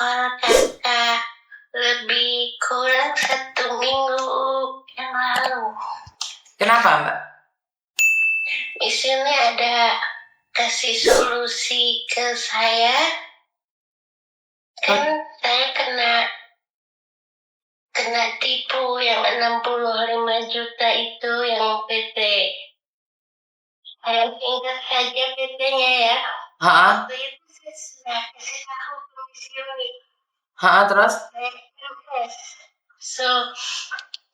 call kakak lebih kurang 1 minggu yang lalu. Kenapa, Mbak? Di sini ada kasih solusi ke saya. Kan saya kena tipu yang 65 juta itu yang PT. Saya ingat saja PT-nya ya. Waktu itu saya sudah kasih tahu komisioner. Terus? So,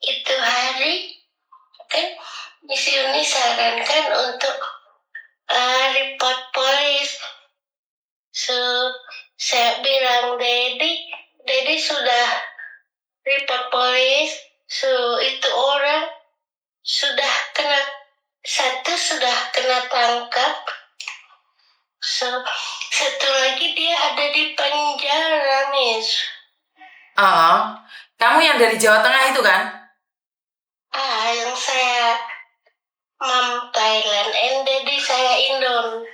itu hari kan misioni sarankan untuk report polis. So, saya bilang Dedi sudah report polis. So, itu orang satu sudah kena tangkap. So, satu lagi dia ada di penjara, Miss. Kamu yang dari Jawa Tengah itu kan? Yang saya Mam Thailand, Dedi saya Indon.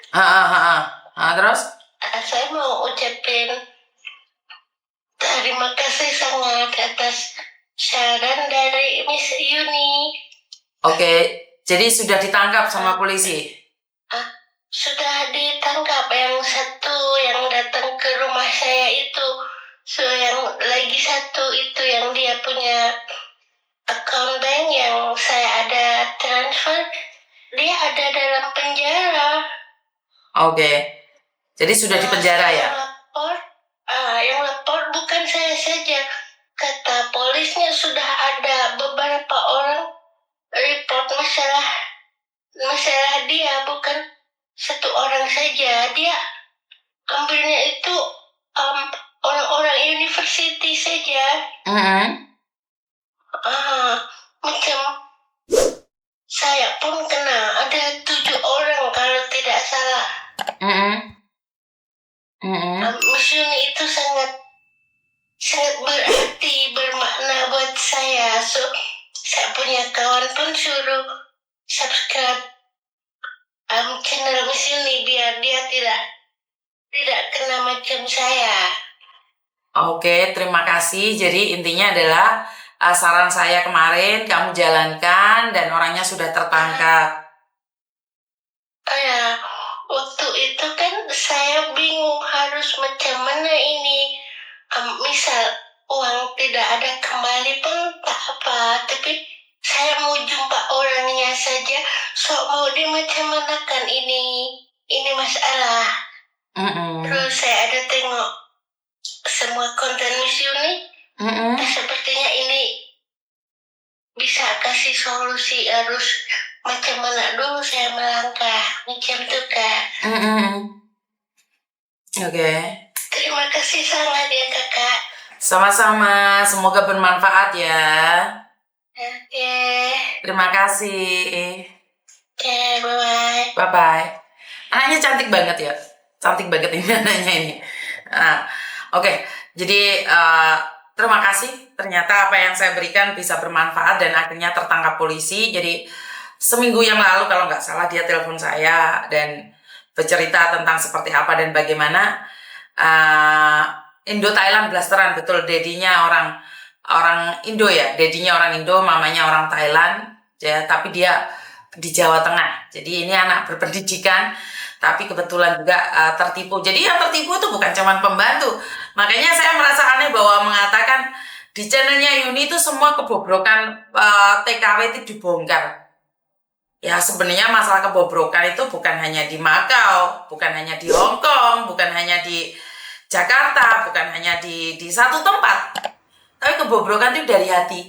Terus? Saya mau ucapin terima kasih sangat atas saran dari Miss Yuni. Oke, jadi sudah ditangkap sama polisi? Sudah ditangkap yang satu yang datang ke rumah saya itu. So yang lagi satu itu yang dia punya account bank yang saya ada transfer, dia ada dalam penjara. Oke, jadi sudah di penjara ya? Yang lapor bukan saya saja. Kata polisnya sudah ada beberapa orang report masalah dia, bukan satu orang saja. Dia ambilnya itu orang-orang university saja. Macam saya pun kena, ada 7 orang kalau tidak salah. Misioni itu sangat berarti, bermakna buat saya. So, saya punya kawan pun suruh subscribe channel Misioni biar dia tidak kena macam saya. Oke, terima kasih. Jadi intinya adalah saran saya kemarin kamu jalankan dan orangnya sudah tertangkap. Waktu itu kan saya bingung harus macam mana ini. Misal uang tidak ada kembali pun tak apa, tapi saya mau jumpa orangnya saja. So mau dia macam mana kan ini masalah. Terus saya ada tengok semua konten Misioni. Sepertinya ini bisa kasih solusi, harus macam mana dulu saya melangkah macam itu kan. Oke. Terima kasih sangat ya kakak. Sama-sama, semoga bermanfaat ya. Oke. Terima kasih. Oke, bye-bye. Bye-bye. Anaknya cantik banget ya. Cantik banget ini anaknya ini. Oke, jadi terima kasih. Ternyata apa yang saya berikan bisa bermanfaat dan akhirnya tertangkap polisi. Jadi seminggu yang lalu kalau nggak salah dia telepon saya dan bercerita tentang seperti apa dan bagaimana Indo Thailand blasteran, betul. Dedinya orang Indo ya. Dedinya orang Indo, mamanya orang Thailand. Ya, tapi dia di Jawa Tengah. Jadi ini anak berpendidikan, tapi kebetulan juga tertipu. Jadi yang tertipu itu bukan cuma pembantu. Makanya saya merasa aneh bahwa mengatakan di channelnya Yuni itu semua kebobrokan TKW itu dibongkar. Ya sebenarnya masalah kebobrokan itu bukan hanya di Makau, bukan hanya di Hong Kong, bukan hanya di Jakarta, bukan hanya di satu tempat. Tapi kebobrokan itu dari hati.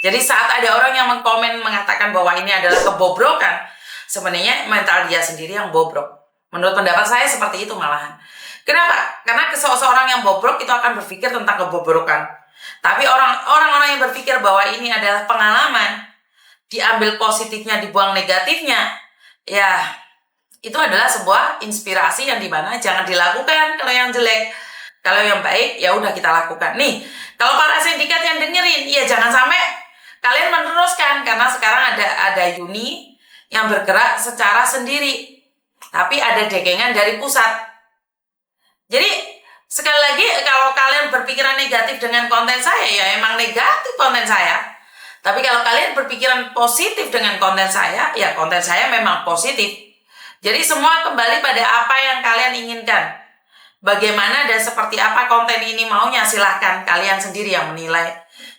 Jadi saat ada orang yang mengkomen mengatakan bahwa ini adalah kebobrokan, sebenarnya mental dia sendiri yang bobrok. Menurut pendapat saya seperti itu malahan. Kenapa? Karena seseorang yang bobrok itu akan berpikir tentang kebobrokan. Tapi orang-orang yang berpikir bahwa ini adalah pengalaman, diambil positifnya, dibuang negatifnya, ya itu adalah sebuah inspirasi yang dimana jangan dilakukan kalau yang jelek. Kalau yang baik ya udah kita lakukan. Nih, kalau para sindikat yang dengerin, ya jangan sampai kalian meneruskan, karena sekarang ada Yuni yang bergerak secara sendiri, tapi ada dekengan dari pusat. Jadi Sekali lagi, kalau kalian berpikiran negatif dengan konten saya, ya emang negatif konten saya. Tapi kalau kalian berpikiran positif dengan konten saya, ya konten saya memang positif. Jadi semua kembali pada apa yang kalian inginkan. Bagaimana dan seperti apa konten ini maunya, silahkan kalian sendiri yang menilai.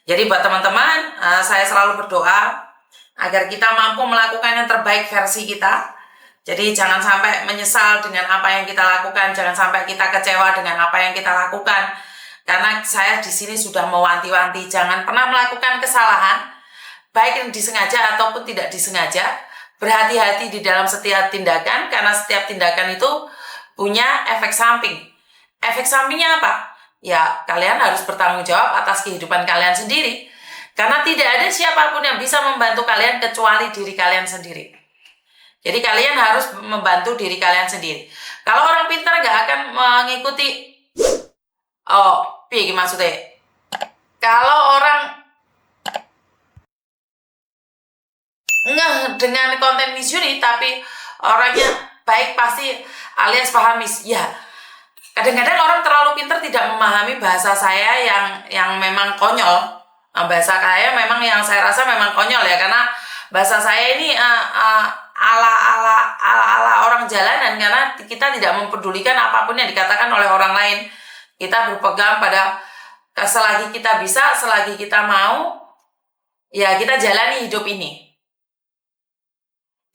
Jadi buat teman-teman, saya selalu berdoa agar kita mampu melakukan yang terbaik versi kita. Jadi jangan sampai menyesal dengan apa yang kita lakukan, jangan sampai kita kecewa dengan apa yang kita lakukan. Karena saya di sini sudah mewanti-wanti, jangan pernah melakukan kesalahan, baik yang disengaja ataupun tidak disengaja. Berhati-hati di dalam setiap tindakan, karena setiap tindakan itu punya efek samping. Efek sampingnya apa? Ya, kalian harus bertanggung jawab atas kehidupan kalian sendiri. Karena tidak ada siapapun yang bisa membantu kalian kecuali diri kalian sendiri. Jadi kalian harus membantu diri kalian sendiri. Kalau orang pintar nggak akan mengikuti, piye maksudnya? Kalau orang ngeh dengan konten Miss Yuni, tapi orangnya baik pasti alias pahamis. Ya, kadang-kadang orang terlalu pintar tidak memahami bahasa saya yang memang konyol. Bahasa saya memang yang saya rasa memang konyol ya, karena bahasa saya ini ala orang jalanan, karena kita tidak mempedulikan apapun yang dikatakan oleh orang lain. Kita berpegang pada selagi kita bisa, selagi kita mau, ya kita jalani hidup ini.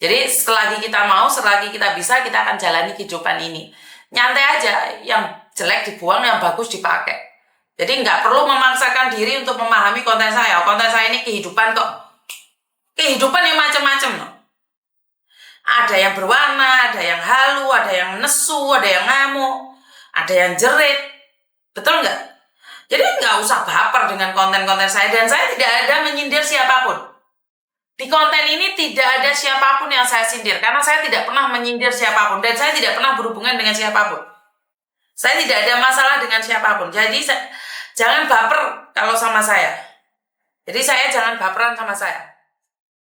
Jadi selagi kita mau, selagi kita bisa, kita akan jalani kehidupan ini. Nyantai aja, yang jelek dibuang, yang bagus dipakai. Jadi nggak perlu memaksakan diri untuk memahami konten saya. Konten saya ini kehidupan kok. Kehidupan yang macam-macam loh. Ada yang berwarna, ada yang halu, ada yang nesu, ada yang ngamuk, ada yang jerit. Betul nggak? Jadi nggak usah baper dengan konten-konten saya. Dan saya tidak ada menyindir siapapun. Di konten ini tidak ada siapapun yang saya sindir. Karena saya tidak pernah menyindir siapapun. Dan saya tidak pernah berhubungan dengan siapapun. Saya tidak ada masalah dengan siapapun. Jadi jangan baper kalau sama saya. Jadi saya jangan baperan sama saya.